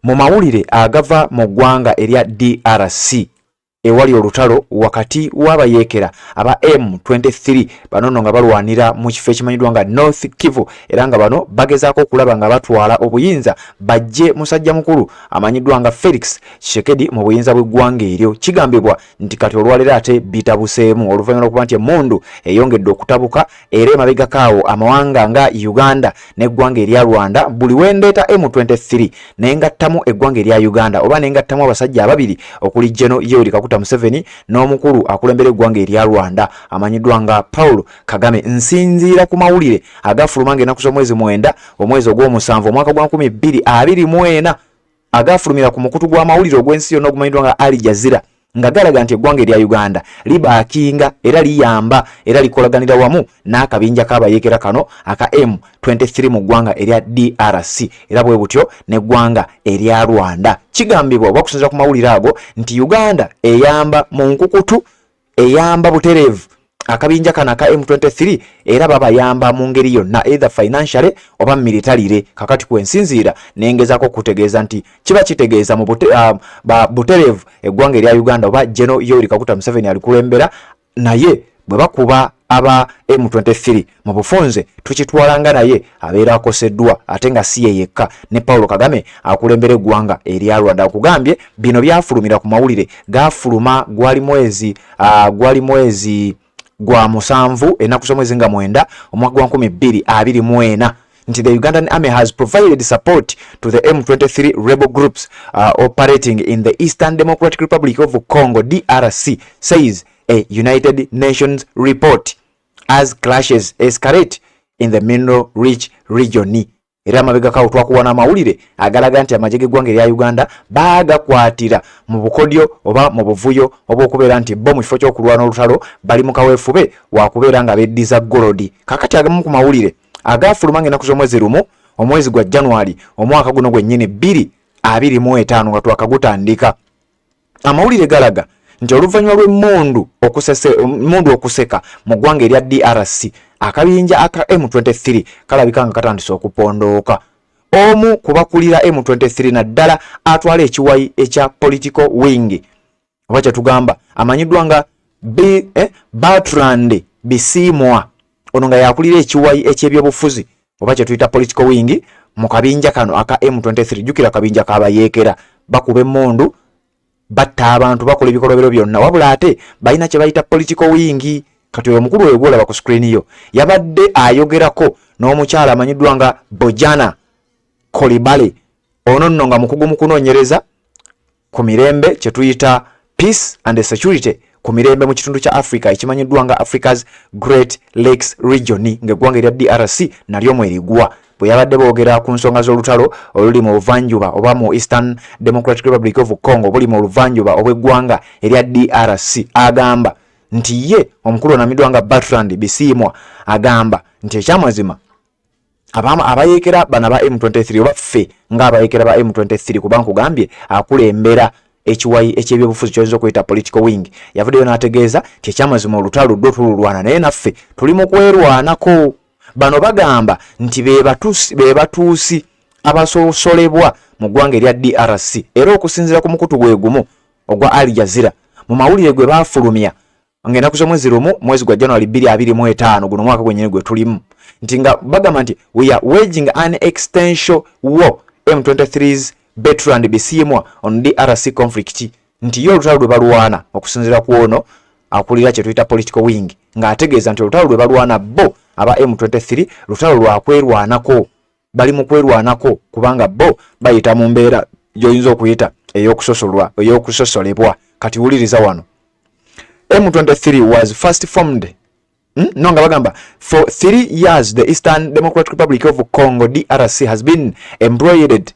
mu mawulire agava mu ggwanga erya DRC ewali olutalo wakati w'abayeekera aba M23 bano nga balwanira mu kifo ekimanyiddwa nga North Kivu era nga bano bagezaako okulaba nga batwala obuyinza bajje musajja mukulu amanyiddwa nga Felix Tshisekedi mu buyinza bw'eggwanga eryo. Kigambibwa nti kati olwaleero ate bitabuseemu oluvannyuma lw'okuba nti emmundu eyongedde okutabuka era emabegakaawo amawanga nga Uganda n'eggwanga erya Rwanda buli wendeeta M23 nengattamu eggwanga erya Uganda oba nengattamu abasajja ababiri okuli General Yoweri Kaguta Museveni n'omukulu akulembera eggwanga erya Rwanda amanyiddwa nga Paul Kagame. Nsinziira ku mawulire agafuluma ng'ennaku z'omwezi 9 omwezi ogw'omusanvu omwaka gwa 2024 agafulumira ku mukutu gw'amawulire ogw'ensi yonna ogumanyiddwa nga Al Jazeera nga galaga nti eggwanga erya Uganda libaakinga era liyamba era likolaganira wamu n'akabinja k'abayeekera kano aka M23 mu ggwanga erya DRC era bwe butyo n'eggwanga erya Rwanda. Kigambibwa oba kusinziira ku mawulire ago nti Uganda eyamba mu nkukutu eyamba butereevu akabinja kano aka M23 era babayamba mu ngeri yonna either financially oba militarily. Kakati kwensinziira nengezaako kutegeeza nti kiba kitegeeza mu butereevu eggwanga erya Uganda oba General Yoweri Kaguta Museveni alikulembera naye bwe bakuba aba M23 mu bufunze tukitwalanga naye abeera akoseddwa ate nga si ye yekka ne Paul Kagame akulembera eggwanga erya Rwanda. Akugambye bino byafulumira ku mawulire gafuluma gwali mwezi gwa musanvu ennaku z'omwezi nga 9 omwaka gwa 2024 nti the Ugandan army has provided support to the M23 rebel groups operating in the Eastern Democratic Republic of Congo DRC, says a United Nations report, as clashes escalate in the mineral rich region. Era mabega kawo twakuwana amawulire agalaga nti amagye g'eggwanga erya Uganda baagakwatira mu bukodyo oba mu buvuyo obw'okubeera nti bo mu kifo ky'okulwana olutalo bali mu kaweefube wakubeera nga beddiza golodi. Kakati agamu ku mawulire agafuluma ng'ennaku z'omwezi lumu omwezi gwa January omwaka guno gwennyini 2025 nga twakagutandika. Amawulire galaga nti oluvannyuma lw'emmundu okuseka mu ggwanga erya DRC akabinja aka M23 kalabika nga katandise okupondooka. Omu kubakulira M23 naddala atwala ekiwayi ekya political wing oba kyetugamba amanyiddwa nga Bertrand Bisimwa ono nga yakulira ekiwayi eky'ebyobufuzi oba kyetuyita political wing mu kabinja kano aka M23. Jjukira kabinja k'abayeekera bakuba emmundu batta abantu bakola ebikolobero byonna wabula ate balina kye bayita political wing. Kati oyo omukulu oyo gwolaba ku screen yo yabadde ayogerako n'omukyala amanyiddwa nga Bojana Kolibale ono nno nga mukugu mu kunoonyereza ku mirembe kye tuyita peace and security ku mirembe mu kitundu kya Africa ekimanyiddwa nga Africa's Great Lakes Region ng'eggwanga erya DRC nalyo mwerigwa. Bwe yabadde boogera ku nsonga z'olutalo oluli mu buvanjuba oba mu Eastern Democratic Republic of Congo buli mu luvanjuba obw'eggwanga erya DRC agamba nti ye omukulu onamiddwa nga Bertrand Bisimwa agamba nti ekyamazima abayeekera bana ba M23 oba ffe ng'abayeekera ba M23 kuba nkugambye akulembera ekiwayi eky'ebyobufuzi kyoyinza okuyita political wing yavuddeyo n'ategeeza nti ekyamazima olutalo lwo tululwana naye naffe tuli mu kwerwanako. Bano bagamba nti be batuusi abasosolebwa mu ggwanga erya DRC era okusinziira ku mukutu gwe gumu ogwa Al Jazeera mu mawulire gwe baafulumya ng'ennaku z'omwezi lumu mwezi gwa January 2025 guno mwaka gwennyini gwe tulimu nti nga bagamba nti we are waging an extension war M23's Bertrand Bisimwa on DRC conflict nti yo olutalo lwe balwana okusinziira ku ono akulira kye tuyita political wing ng'ategeeza nti olutalo lwe balwana bo aba M23 lutalo lwakwerwanako bali mu kwerwanako kubanga bo bayita mu mbeera gy'oyinza okuyita ey'okusosolebwa. Kati wuliriza wano M23 was first formed nga bagamba for 3 years the Eastern Democratic Republic of Congo DRC has been embroiled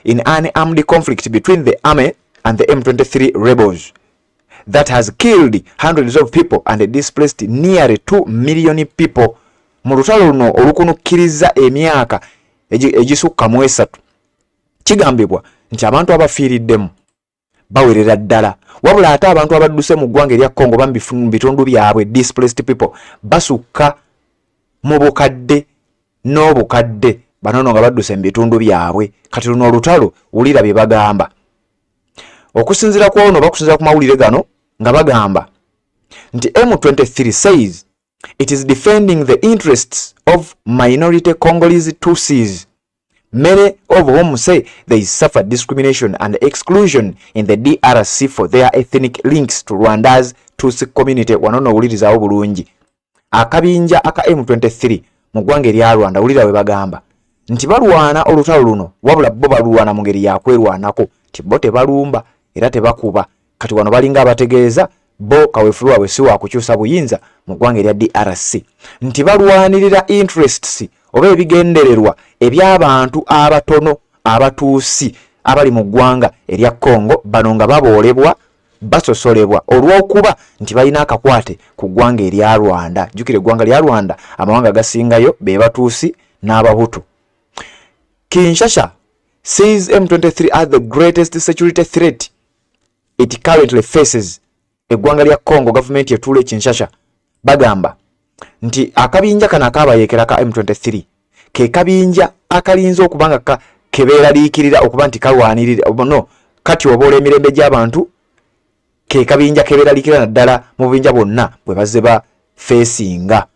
in an armed conflict between the army and the M23 rebels that has killed hundreds of people and displaced nearly 2 million people. Mu lutalo luno olukunukkiriza emyaka egisukka mu 3 kigambibwa nti abantu abafiiriddemu bawerera ddala wabula ate abantu abadduse mu ggwanga erya Congo bambi bitundu byabwe displaced people basukka mu bukadde n'obukadde banono nga badduse mu bitundu byabwe. Kati luno olutalo wulira bye bagamba. Okusinziira ku ono bakusinziira ku mawulire gano nga bagamba nti M23 says it is defending the interests of minority Congolese Tutsis, many of whom say they suffer discrimination and exclusion in the DRC for their ethnic links to Rwanda's Tutsi community. Wanono wulirizawo bulungi. Akabinja aka M23 mu ggwanga erya Rwanda wulira we bagamba nti balwana olutalo luno wabula bo balwana mu ngeri yakwerwanako ti bo tebalumba era tebakuba. Kati wano balinga abategeeza bo kaweefulu waabwe si wakukyusa buyinza mu ggwanga erya DRC nti balwanirira interests oba ebigendererwa eby'abantu abatono abatuusi abali mu ggwanga erya Congo, bano nga baboolebwa basosolebwa olw'okuba nti balina akakwate ku ggwanga erya Rwanda. Jjukira eggwanga lya Rwanda amawanga gasingayo be batuusi n'abahutu. Kinshasa sees M23 as the greatest security threat it currently faces. Eggwanga lya Congo government yetuule Kinshasa bagamba nti akabinja kana akabayekera ka M23 ke kabinja akalinza okubanga kebeeraliikirira okuba nti kalwanirira no kati obola emirembe gy'abantu ke kabinja kebeeraliikirira naddala mu bubinja bonna bwe bazze ba facinga.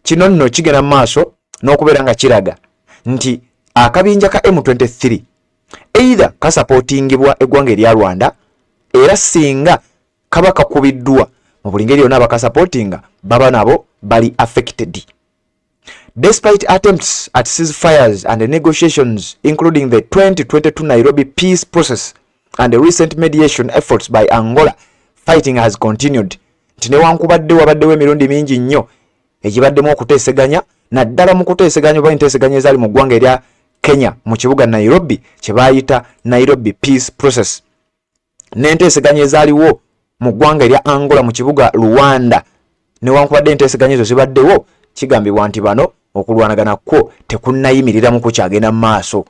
Kino nno kigenda mu maaso n'okubeera nga kiraga nti akabinja ka M23 either kasupportingibwa eggwanga erya Rwanda era singa kaba kakubiddwa mu buli ngeri yonna abakasupportinga baba nabo bali affected. Despite attempts at ceasefires and negotiations including the 2022 Nairobi peace process and the recent mediation efforts by Angola, fighting has continued. Nti newankubadde wabaddewo emirundi mingi nnyo egibaddemu okuteeseganya naddala mu kuteeseganya oba enteeseganya ezaali mu ggwanga erya Kenya mu kibuga Nairobi kye baayita Nairobi peace process, n'enteeseganya ezaaliwo mu ggwanga erya Angola mu kibuga Luanda. Newankubadde enteeseganya ezo zibaddewo, kigambibwa nti bano okulwanagana kwo tekunnayimirira mu kukyagenda mu maaso.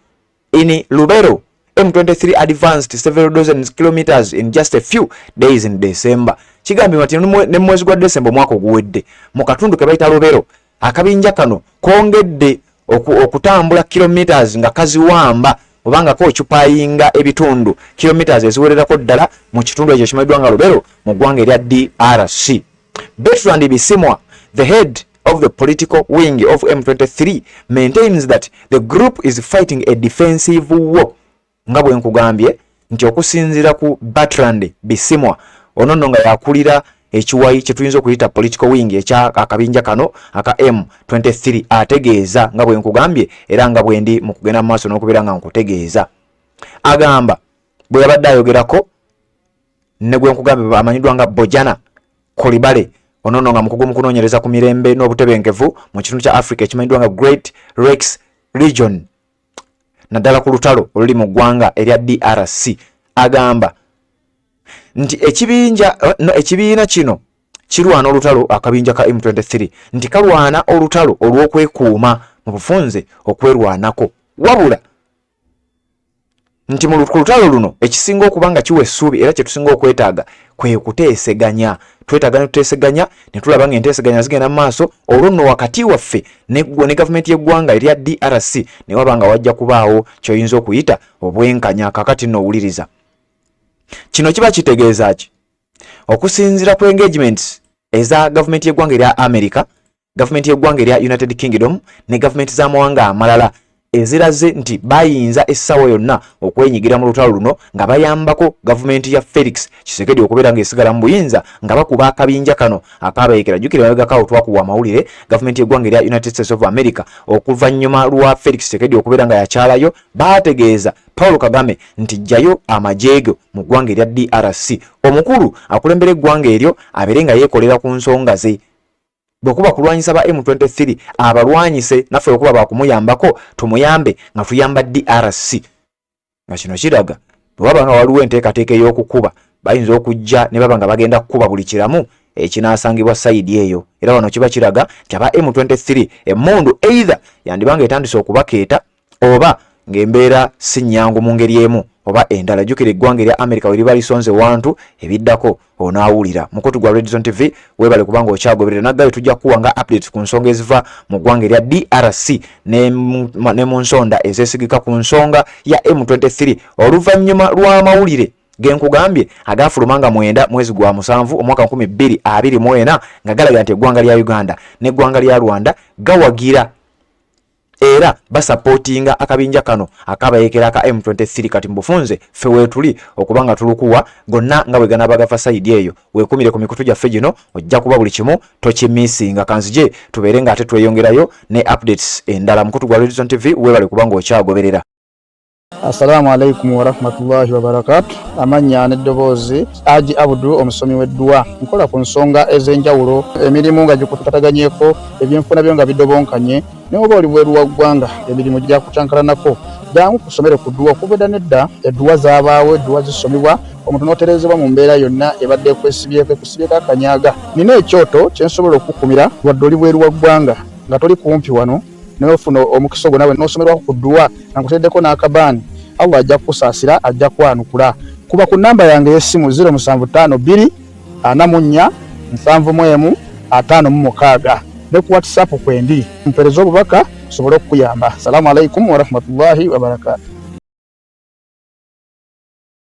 In Lubero, M23 advanced several dozen kilometers in just a few days in December. Kigambibwa nti ne mwezi gwa December mwaka oguwedde mu katundu ke bayita Lubero akabinja kano kongedde okutambula kilometers nga kaziwamba obanga ko chupayinga ebitundu kilometers eziwererako ddala mu kitundu ekyo kimanyiddwa nga Lubero mu ggwanga erya DRC. Bertrand Bisimwa, the head of the political wing of M23, maintains that the group is fighting a defensive war. Nga bwe nkugambye nti okusinziira ku Bertrand Bisimwa onono nga yakulira ekiwayi kye tuyinza okuyita political wing ekya akabinja kano aka M23 ategeeza nga bwe nkugambye era nga bwe ndi mu kugenda mu maaso n'okubeera nga nkutegeeza. Agamba bwe yabadde ayogerako ne gwe nkugambye amanyiddwa nga Bojana Kolibale onono nga mukugu mu kunoonyereza ku mirembe n'obutebenkevu mu kitundu kya Africa ekimanyiddwa nga Great Lakes Region naddala ku lutalo oluli mu ggwanga erya DRC. Agamba nti ekibiina kino kirwana olutalo akabinja ka M23 nti kalwana olutalo olw'okwekuuma mu bufunze okwerwanako, wabula nti mu lutalo luno ekisinga okuba nga kiwa essuubi era kye tusinga okwetaaga kwe kuteeseganya. Twetaaga ne tuteeseganya ne tulaba nga enteeseganya zigenda mu maaso olwo nno wakati waffe ne gavumenti y'eggwanga erya DRC ne waba nga wajja kubaawo ky'oyinza okuyita obwenkanya. Kakati nno owuliriza kino kiba kitegeeza ki? Okusinziira ku engagements eza gavumenti y'eggwanga erya America, gavumenti y'eggwanga erya United Kingdom ne gavumenti z'amawanga amalala eziraze nti bayinza essawa yonna okwenyigira mu lutalo luno nga bayambako gavumenti ya Felix Tshisekedi okubeera ng'esigala mu buyinza nga bakuba akabinja kano akabayekera. Jjukira mabegakawo twakuwa amawulire gavumenti y'eggwanga erya United States of America okuvannyuma lwa Felix Tshisekedi okubeera nga yakyalayo baategeeza Paul Kagame nti jjayo amajeego mu ggwanga erya DRC. Omukulu akulembera eggwanga eryo abeere nga yeekolera ku nsonga ze. Bwekuba kulwanyisa ba M23 abalwanyise naffe okuba bakumuyambako tumuyambe nga tuyamba DRC. Nga kino kiraga bwaba nga waliwo enteekateeka ey'okukuba bayinza okujja ne baba nga bagenda kukuba buli kiramu ekinaasangibwa sayidi eyo. Era wano kiba kiraga nti aba M23 emmundu either yandibanga etandise okubakeeta oba ng'embeera si nnyangu mu ngeri emu oba endala. Jjukira eggwanga erya America weriba lisonze wantu ebiddako onaawulira. Mukutu gwa Red Zone TV weebale kubanga okyagoberera. Naggayo tujja kuwanga updates ku nsonga eziva mu ggwanga erya DRC ne mu nsonda ezeesigika ku nsonga ya M23 oluvannyuma lw'amawulire genkugambye agafulumanga 9 mwezi gwa 7 omwaka 2024 nga galaga nti eggwanga lya Uganda n'eggwanga lya Rwanda gawagira era basupportinga akabinja kano akabayekera ka M23 kati mbufunze fe wetuli okubanga tulukuwa gonna nga bwe ganabagafa side eyo wekumire ku mikutu gyaffe gino ojja kuba buli kimu tokimisinga kanzije tuberenga ate tweyongerayo ne updates endala. Mukutu gwa Red Zone TV webale kubanga okyagoberera. Assalamu alaikum wa rahmatullahi wa barakatuh. Amanya n'eddoboozi Haji Abdul omusomi w'eddua nkola ku nsonga ez'enjawulo emirimu nga gikutataganyeko ebyenfuna byo nga bidobonkanye n'oba oli bweru wa ggwanga emirimu gya kucankalanako jangu kusomere ku ddua okubeda nedda eddua zaabaawo eddua zisomebwa omuntu n'oterezebwa mu mbeera yonna ebadde ekwesibyeko ekusibyeko akanyaaga. Nina ekyoto kyensobola okukumira wadde oli bweru wa ggwanga nga toli kumpi wano n'ofuna omukisa gwo nawe n'osomerwako ku ddua nga nkuteddeko n'akabaani Allah ajja kusaasira ajja kwanukula. Kuba ku namba yange y'essimu 0752 44 71 56 ne ku WhatsApp kwendi mpereza obubaka sobole okuyamba. Assalamu alaikum wa rahmatullahi wa barakatuh.